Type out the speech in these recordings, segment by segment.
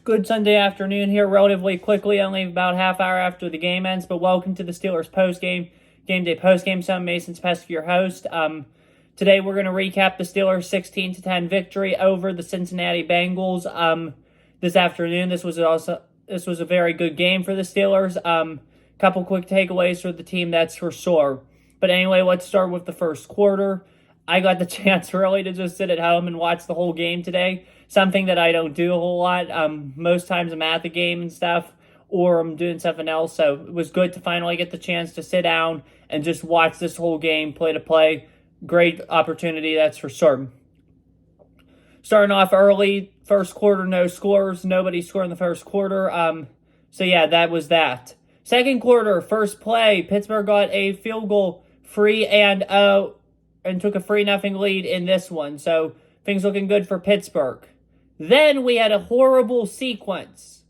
Good Sunday afternoon here, relatively quickly, only about half hour after the game ends. But welcome to the Steelers game day postgame. So I'm Mason Pesky, your host. Today we're going to recap the Steelers' 16-10 victory over the Cincinnati Bengals. This afternoon, this was a very good game for the Steelers. Couple quick takeaways for the team, that's for sure. But anyway, let's start with the first quarter. I got the chance really to just sit at home and watch the whole game today. Something that I don't do a whole lot. Most times I'm at the game and stuff, or I'm doing something else. So it was good to finally get the chance to sit down and just watch this whole game, play to play. Great opportunity, that's for sure. Starting off early, first quarter, no scores. Nobody scored in the first quarter. So yeah, that was that. Second quarter, first play, Pittsburgh got a field goal free and took a 3-0 lead in this one. So things looking good for Pittsburgh. Then we had a horrible sequence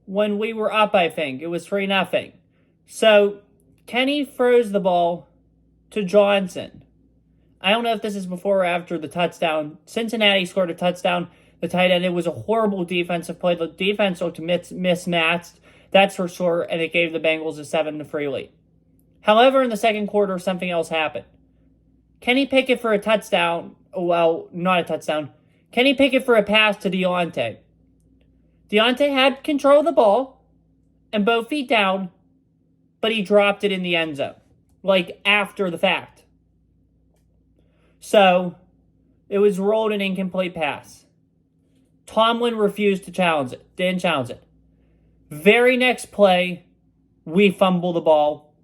when we were up, I think. It was 3-0. So Kenny throws the ball to Johnson. I don't know if this is before or after the touchdown. Cincinnati scored a touchdown. The tight end, it was a horrible defensive play. The defense looked mismatched, that's for sure, and it gave the Bengals a 7-3 lead. However, in the second quarter, something else happened. Kenny Pickett for a touchdown. Well, not a touchdown. Kenny Pickett for a pass to Deontay. Deontay had control of the ball and both feet down, but he dropped it in the end zone, like after the fact. So it was rolled an incomplete pass. Tomlin refused to challenge it, didn't challenge it. Very next play, we fumble the ball,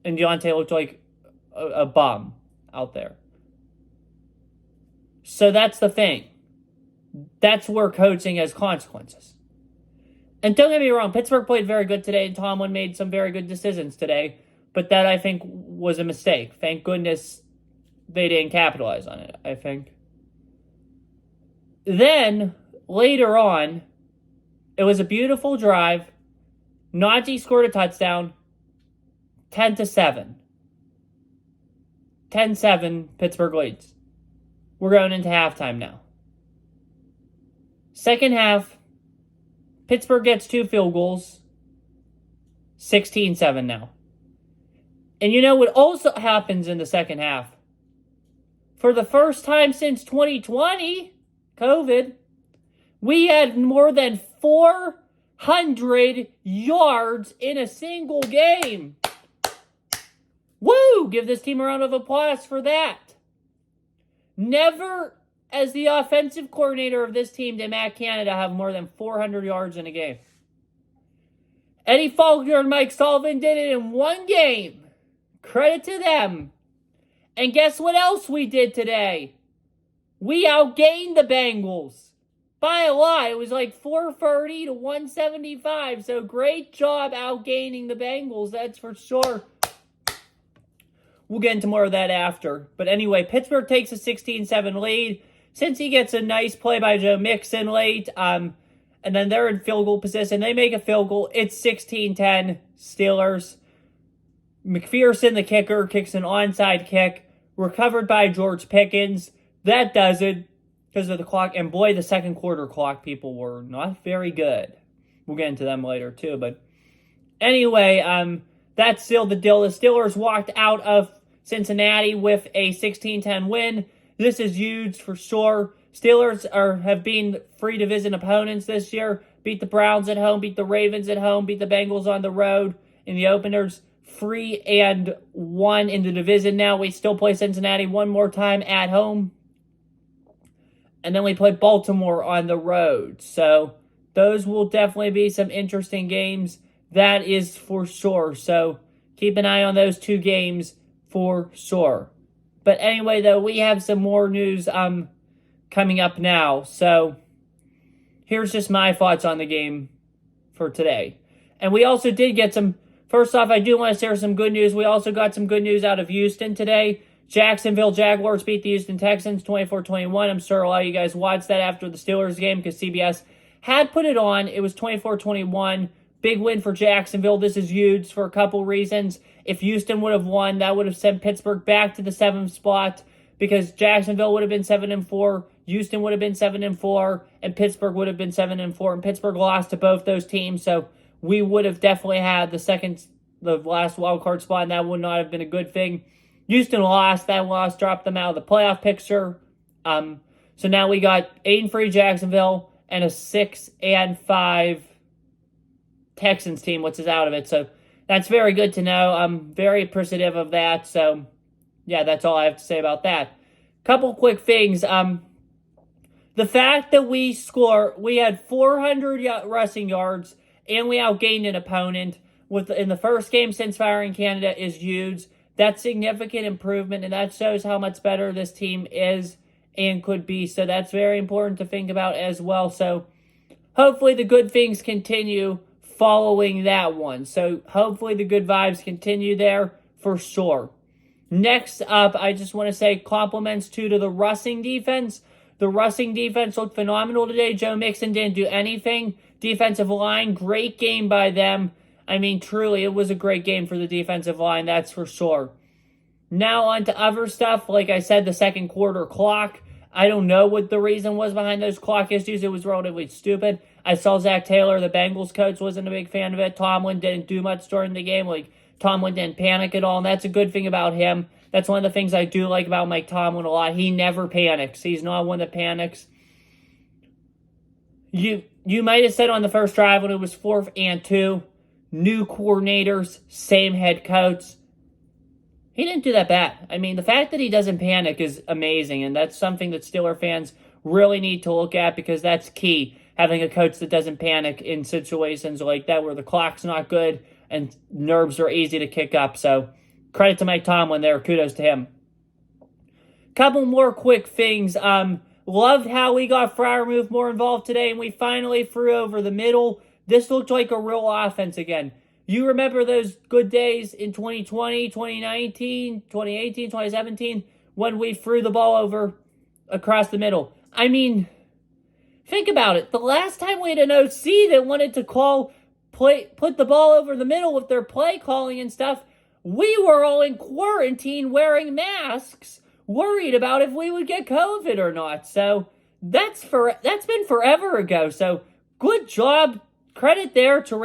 and Deontay looked like a bum out there. So that's the thing. That's where coaching has consequences. And don't get me wrong, Pittsburgh played very good today, and Tomlin made some very good decisions today, but that, I think, was a mistake. Thank goodness they didn't capitalize on it, I think. Then, later on, it was a beautiful drive. Najee scored a touchdown. 10-7. 10-7, Pittsburgh leads. We're going into halftime now. Second half, Pittsburgh gets 2 field goals. 16-7 now. And you know what also happens in the second half? For the first time since 2020, COVID, we had more than 400 yards in a single game. Woo! Give this team a round of applause for that. Never, as the offensive coordinator of this team, did Matt Canada have more than 400 yards in a game. Eddie Faulkner and Mike Sullivan did it in one game. Credit to them. And guess what else we did today? We outgained the Bengals. By a lot. It was like 430 to 175. So great job outgaining the Bengals, that's for sure. We'll get into more of that after. But anyway, Pittsburgh takes a 16-7 lead. Since he gets a nice play by Joe Mixon late, and then they're in field goal position, they make a field goal. It's 16-10 Steelers. McPherson, the kicker, kicks an onside kick. Recovered by George Pickens. That does it because of the clock. And boy, the second quarter clock people were not very good. We'll get into them later too. But anyway, that sealed the deal. The Steelers walked out of Cincinnati with a 16-10 win. This is huge for sure. Steelers have been free division opponents this year. Beat the Browns at home, beat the Ravens at home, beat the Bengals on the road in the openers. 3-1 in the division now. We still play Cincinnati one more time at home. And then we play Baltimore on the road. So those will definitely be some interesting games. That is for sure. So keep an eye on those 2 games for sure. But anyway, though, we have some more news coming up now. So here's just my thoughts on the game for today. And we also did get some... First off, I do want to share some good news. We also got some good news out of Houston today. Jacksonville Jaguars beat the Houston Texans 24-21. I'm sure a lot of you guys watched that after the Steelers game because CBS had put it on. It was 24-21. Big win for Jacksonville. This is huge for a couple reasons. If Houston would have won, that would have sent Pittsburgh back to the 7th spot because Jacksonville would have been 7-4. Houston would have been 7-4, and Pittsburgh would have been 7-4, and Pittsburgh lost to both those teams, so we would have definitely had the last wild card spot, and that would not have been a good thing. Houston lost. That loss dropped them out of the playoff picture. So now we got 8-3 Jacksonville and a 6-5 Texans team, which is out of it. So that's very good to know. I'm very appreciative of that. So yeah, that's all I have to say about that. Couple quick things. The fact that we had 400 rushing yards and we outgained an opponent in the first game since firing Canada is huge. That's significant improvement, and that shows how much better this team is and could be. So that's very important to think about as well. So hopefully the good things continue following that one. So hopefully the good vibes continue there for sure. Next up, I just want to say compliments to the rushing defense. The rushing defense looked phenomenal today. Joe Mixon didn't do anything. Defensive line, great game by them. I mean, truly, it was a great game for the defensive line, that's for sure. Now on to other stuff. Like I said, the second quarter clock. I don't know what the reason was behind those clock issues. It was relatively stupid. I saw Zach Taylor, the Bengals coach, wasn't a big fan of it. Tomlin didn't do much during the game. Tomlin didn't panic at all, and that's a good thing about him. That's one of the things I do like about Mike Tomlin a lot. He never panics. He's not one that panics. You might have said on the first drive when it was 4th and 2, new coordinators, same head coach. He didn't do that bad. I mean, the fact that he doesn't panic is amazing, and that's something that Steeler fans really need to look at because that's key, having a coach that doesn't panic in situations like that where the clock's not good and nerves are easy to kick up. So credit to Mike Tomlin there. Kudos to him. Couple more quick things. Loved how we got Freiermuth more involved today, and we finally threw over the middle. This looked like a real offense again. You remember those good days in 2020, 2019, 2018, 2017 when we threw the ball over across the middle. I mean, think about it. The last time we had an OC that wanted to put the ball over the middle with their play calling and stuff, we were all in quarantine wearing masks, worried about if we would get COVID or not. So that's been forever ago. So good job. Credit there to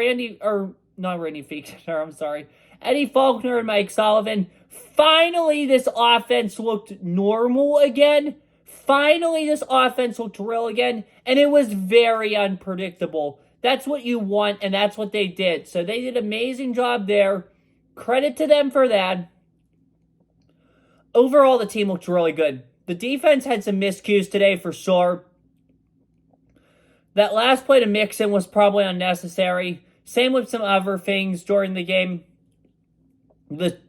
Eddie Faulkner and Mike Sullivan. Finally, this offense looked normal again. Finally, this offense looked real again. And it was very unpredictable. That's what you want, and that's what they did. So they did an amazing job there. Credit to them for that. Overall, the team looked really good. The defense had some miscues today for sure. That last play to Mixon was probably unnecessary. Same with some other things during the game. The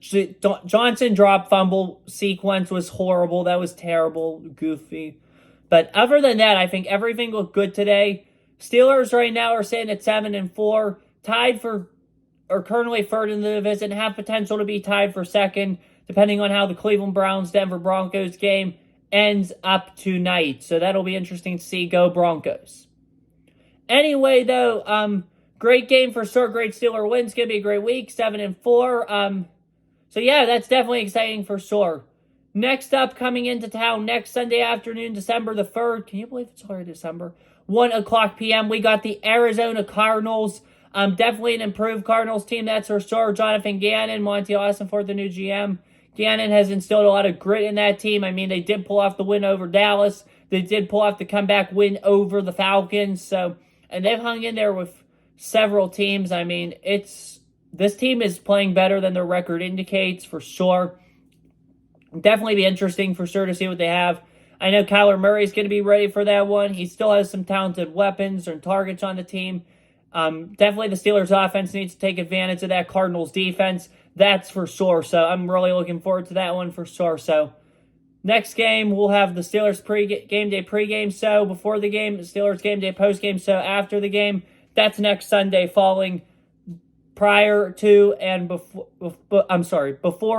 Johnson drop fumble sequence was horrible. That was terrible, goofy. But other than that, I think everything looked good today. Steelers right now are sitting at 7-4, currently third in the division, have potential to be tied for second, depending on how the Cleveland Browns-Denver Broncos game ends up tonight. So that'll be interesting to see. Go Broncos. Anyway, though, great game for sure. Great Steeler win. It's going to be a great week. 7-4. So yeah, that's definitely exciting for sure. Next up, coming into town next Sunday afternoon, December the 3rd. Can you believe it's already December? 1:00 p.m. We got the Arizona Cardinals. Definitely an improved Cardinals team, that's for sure. Jonathan Gannon, Monty Austin, the new GM. Gannon has instilled a lot of grit in that team. I mean, they did pull off the win over Dallas. They did pull off the comeback win over the Falcons. And they've hung in there with several teams. I mean, this team is playing better than their record indicates, for sure. Definitely be interesting, for sure, to see what they have. I know Kyler Murray's going to be ready for that one. He still has some talented weapons and targets on the team. Definitely the Steelers offense needs to take advantage of that Cardinals defense. That's for sure. So I'm really looking forward to that one for sure. So next game, we'll have the Steelers game day pregame show before the game, Steelers game day postgame show after the game. That's next Sunday, following before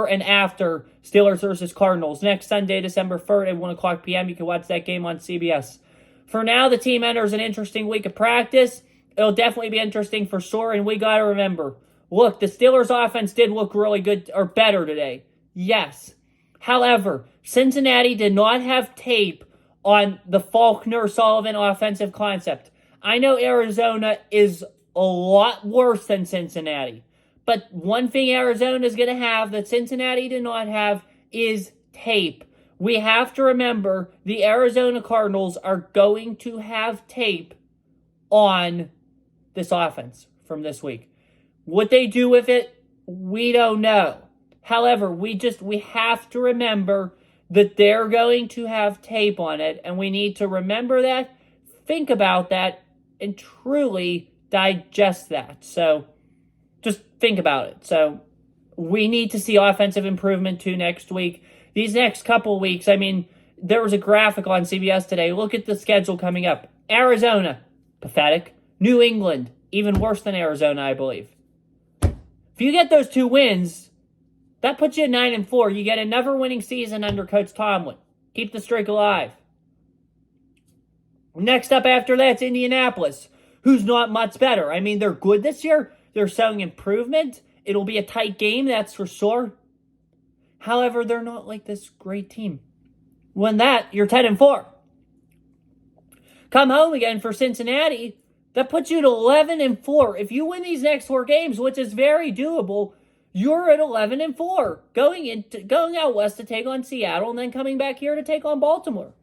and after Steelers versus Cardinals. Next Sunday, December 3rd at 1:00 p.m. You can watch that game on CBS. For now, the team enters an interesting week of practice. It'll definitely be interesting for sure, and we got to remember, look, the Steelers offense did look really good, or better today. Yes. However, Cincinnati did not have tape on the Faulkner-Sullivan offensive concept. I know Arizona is a lot worse than Cincinnati. But one thing Arizona is going to have that Cincinnati did not have is tape. We have to remember the Arizona Cardinals are going to have tape on this offense from this week. What they do with it, we don't know. However, we have to remember that they're going to have tape on it, and we need to remember that, think about that, and truly digest that. So just think about it. So we need to see offensive improvement too next week. These next couple weeks, I mean, there was a graphic on CBS today. Look at the schedule coming up. Arizona, pathetic. New England, even worse than Arizona, I believe. If you get those 2 wins, that puts you at 9-4. You get another winning season under Coach Tomlin. Keep the streak alive. Next up after that's Indianapolis, who's not much better. I mean, they're good this year. They're showing improvement. It'll be a tight game, that's for sure. However, they're not like this great team. Win that, you're 10-4. Come home again for Cincinnati. That puts you at 11-4. If you win these next 4 games, which is very doable, you're at 11-4. Going out west to take on Seattle and then coming back here to take on Baltimore.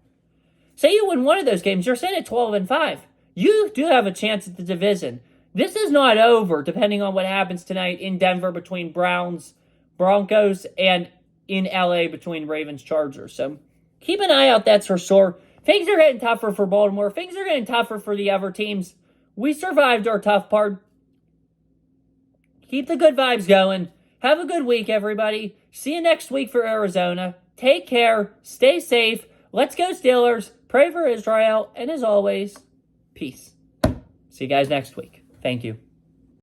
Say you win one of those games, you're sitting at 12-5. You do have a chance at the division. This is not over, depending on what happens tonight in Denver between Browns, Broncos, and in LA between Ravens, Chargers. So keep an eye out, that's for sure. Things are getting tougher for Baltimore. Things are getting tougher for the other teams. We survived our tough part. Keep the good vibes going. Have a good week, everybody. See you next week for Arizona. Take care. Stay safe. Let's go Steelers. Pray for Israel. And as always, peace. See you guys next week. Thank you.